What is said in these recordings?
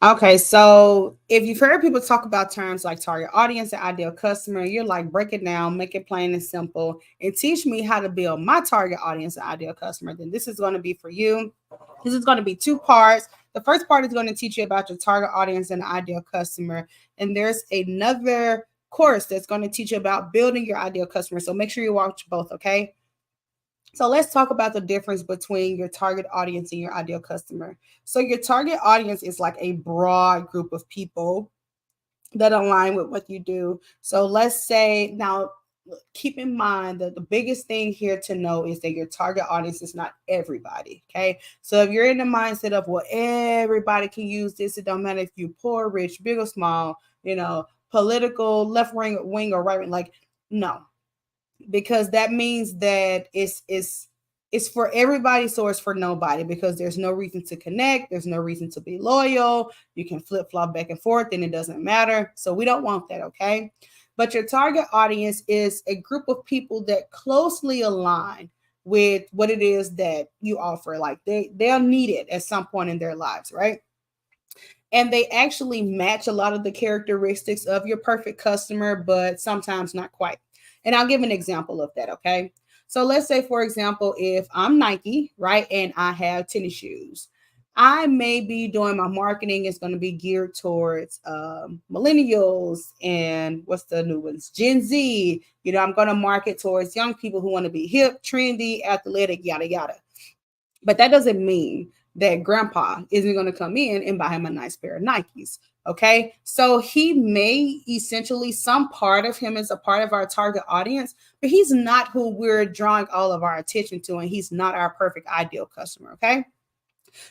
Okay, so if you've heard people talk about terms like target audience and ideal customer, you're like, break it down, make it plain and simple, and teach me how to build my target audience and ideal customer, then this is going to be for you. This is going to be two parts. The first part is going to teach you about your target audience and ideal customer. And there's another course that's going to teach you about building your ideal customer. So make sure you watch both, okay? So let's talk about the difference between your target audience and your ideal customer. So your target audience is like a broad group of people that align with what you do. So let's say now, keep in mind that the biggest thing here to know is that your target audience is not everybody. Okay. So if you're in the mindset of, well, everybody can use this, it don't matter if you're poor, rich, big or small, political, left wing or right wing, like, no, because that means that it's for everybody, so it's for nobody, because there's no reason to connect, there's no reason to be loyal, you can flip-flop back and forth and it doesn't matter. So we don't want that, okay? But your target audience is a group of people that closely align with what it is that you offer. Like they'll need it at some point in their lives, right? And they actually match a lot of the characteristics of your perfect customer, but sometimes not quite. And I'll give an example of that, okay? So let's say, for example, if I'm Nike, right, and I have tennis shoes, I may be doing my marketing is going to be geared towards millennials and what's the new ones, Gen Z. I'm going to market towards young people who want to be hip, trendy, athletic, yada yada. But that doesn't mean that grandpa isn't going to come in and buy him a nice pair of Nikes. Okay. So he may essentially, some part of him is a part of our target audience, but he's not who we're drawing all of our attention to. And he's not our perfect ideal customer. Okay.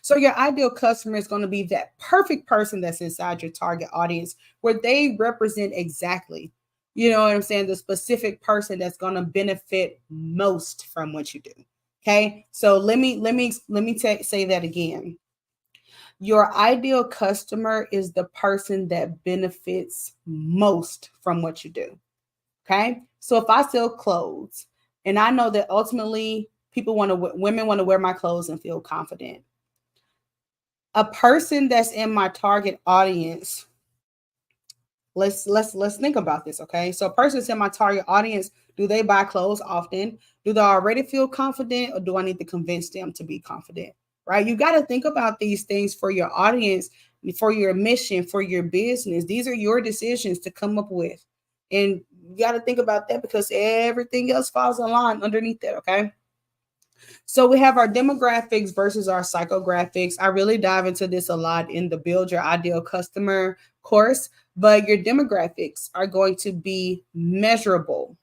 So your ideal customer is going to be that perfect person that's inside your target audience where they represent exactly, you know what I'm saying, the specific person that's going to benefit most from what you do. Okay? So say that again. Your ideal customer is the person that benefits most from what you do. Okay? So if I sell clothes and I know that ultimately women want to wear my clothes and feel confident, a person that's in my target audience, let's think about this, okay? So a person that's in my target audience, do they buy clothes often? Do they already feel confident, or do I need to convince them to be confident? Right? You got to think about these things for your audience, for your mission, for your business. These are your decisions to come up with, and you got to think about that because everything else falls in line underneath that, okay? So we have our demographics versus our psychographics. I really dive into this a lot in the Build Your Ideal Customer course, but your demographics are going to be measurable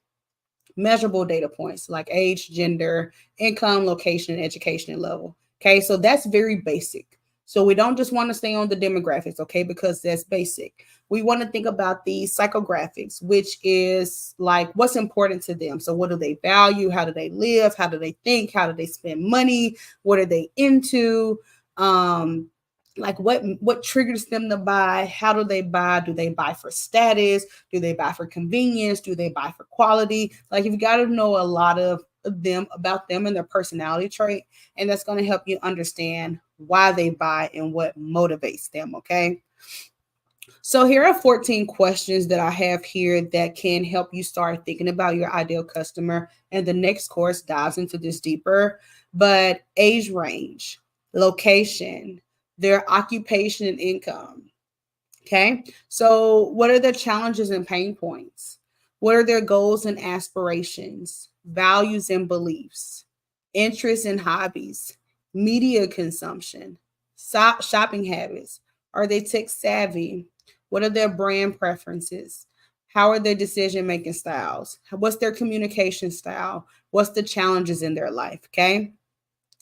data points like age, gender, income, location, and education level. Okay, so that's very basic. So we don't just want to stay on the demographics, okay, because that's basic. We want to think about the psychographics, which is like what's important to them. So what do they value? How do they live? How do they think? How do they spend money? What are they into? Like what triggers them to buy? How do they buy? Do they buy for status? Do they buy for convenience? Do they buy for quality? Like you've got to know a lot of them about them and their personality trait, and that's going to help you understand why they buy and what motivates them. Okay. So here are 14 questions that I have here that can help you start thinking about your ideal customer. And the next course dives into this deeper. But age range, location, their occupation and income. Okay. So what are their challenges and pain points? What are their goals and aspirations, values and beliefs, interests and hobbies, media consumption, shopping habits? Are they tech savvy? What are their brand preferences? How are their decision making styles? What's their communication style? What's the challenges in their life? Okay.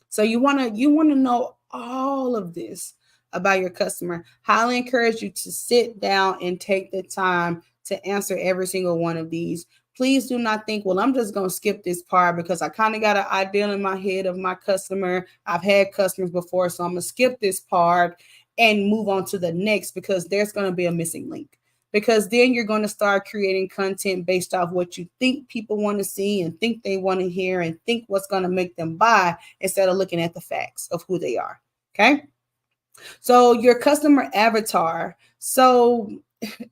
So you want to know all of this about your customer. Highly encourage you to sit down and take the time to answer every single one of these. Please do not think, well, I'm just going to skip this part because I kind of got an idea in my head of my customer. I've had customers before, so I'm going to skip this part and move on to the next because there's going to be a missing link. Because then you're going to start creating content based off what you think people want to see and think they want to hear and think what's going to make them buy instead of looking at the facts of who they are. Okay. So your customer avatar. So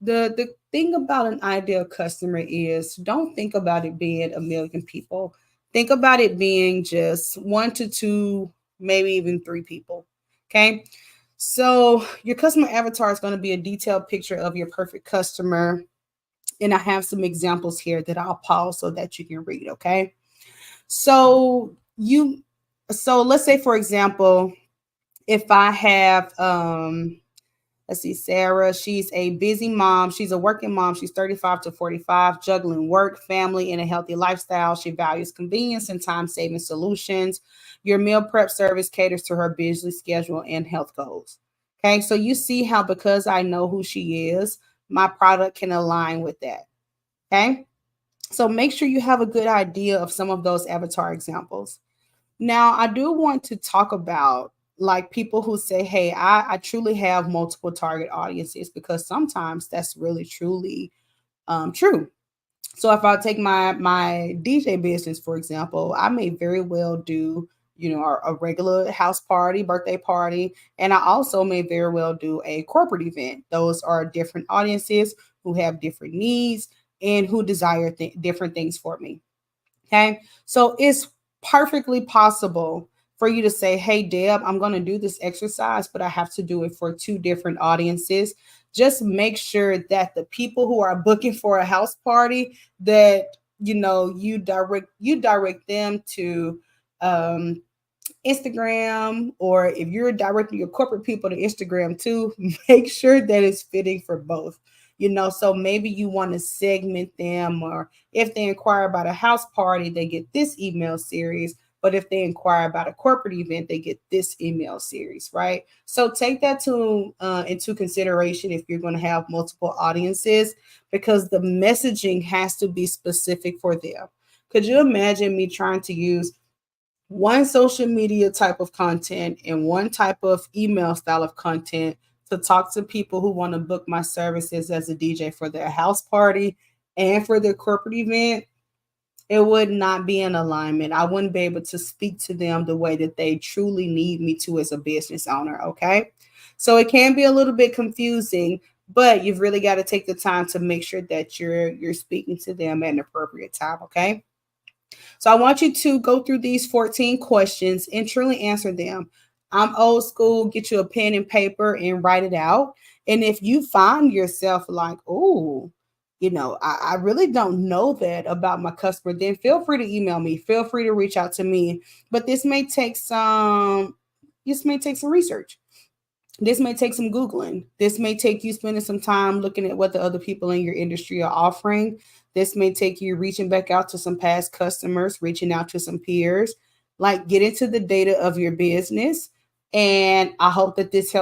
the thing about an ideal customer is don't think about it being a million people. Think about it being just one to two, maybe even three people. Okay. So your customer avatar is going to be a detailed picture of your perfect customer. And I have some examples here that I'll pause so that you can read. Okay. So you so let's say for example, if I have let's see, Sarah, she's a busy mom. She's a working mom. She's 35 to 45, juggling work, family, and a healthy lifestyle. She values convenience and time saving solutions. Your meal prep service caters to her busy schedule and health goals. Okay, so you see how because I know who she is, my product can align with that. Okay, so make sure you have a good idea of some of those avatar examples. Now, I do want to talk about like people who say, hey, I truly have multiple target audiences because sometimes that's really truly true. So if I take my DJ business, for example, I may very well do, a regular house party, birthday party, and I also may very well do a corporate event. Those are different audiences who have different needs and who desire different things for me. Okay. So it's perfectly possible for you to say, hey, Deb, I'm going to do this exercise, but I have to do it for two different audiences. Just make sure that the people who are booking for a house party, that you direct them to um, Instagram, or if you're directing your corporate people to Instagram too, make sure that it's fitting for both. So maybe you want to segment them, or if they inquire about a house party, they get this email series. But if they inquire about a corporate event, they get this email series, right? So take that to into consideration if you're going to have multiple audiences, because the messaging has to be specific for them. Could you imagine me trying to use one social media type of content and one type of email style of content to talk to people who want to book my services as a DJ for their house party and for their corporate event? It would not be in alignment. I wouldn't be able to speak to them the way that they truly need me to as a business owner. Okay. So it can be a little bit confusing, but you've really got to take the time to make sure that you're speaking to them at an appropriate time. Okay. So I want you to go through these 14 questions and truly answer them. I'm old school, get you a pen and paper and write it out. And if you find yourself like, oh, I really don't know that about my customer, then feel free to email me. Feel free to reach out to me. But this may take some research. This may take some Googling. This may take you spending some time looking at what the other people in your industry are offering. This may take you reaching back out to some past customers, reaching out to some peers, like get into the data of your business. And I hope that this helps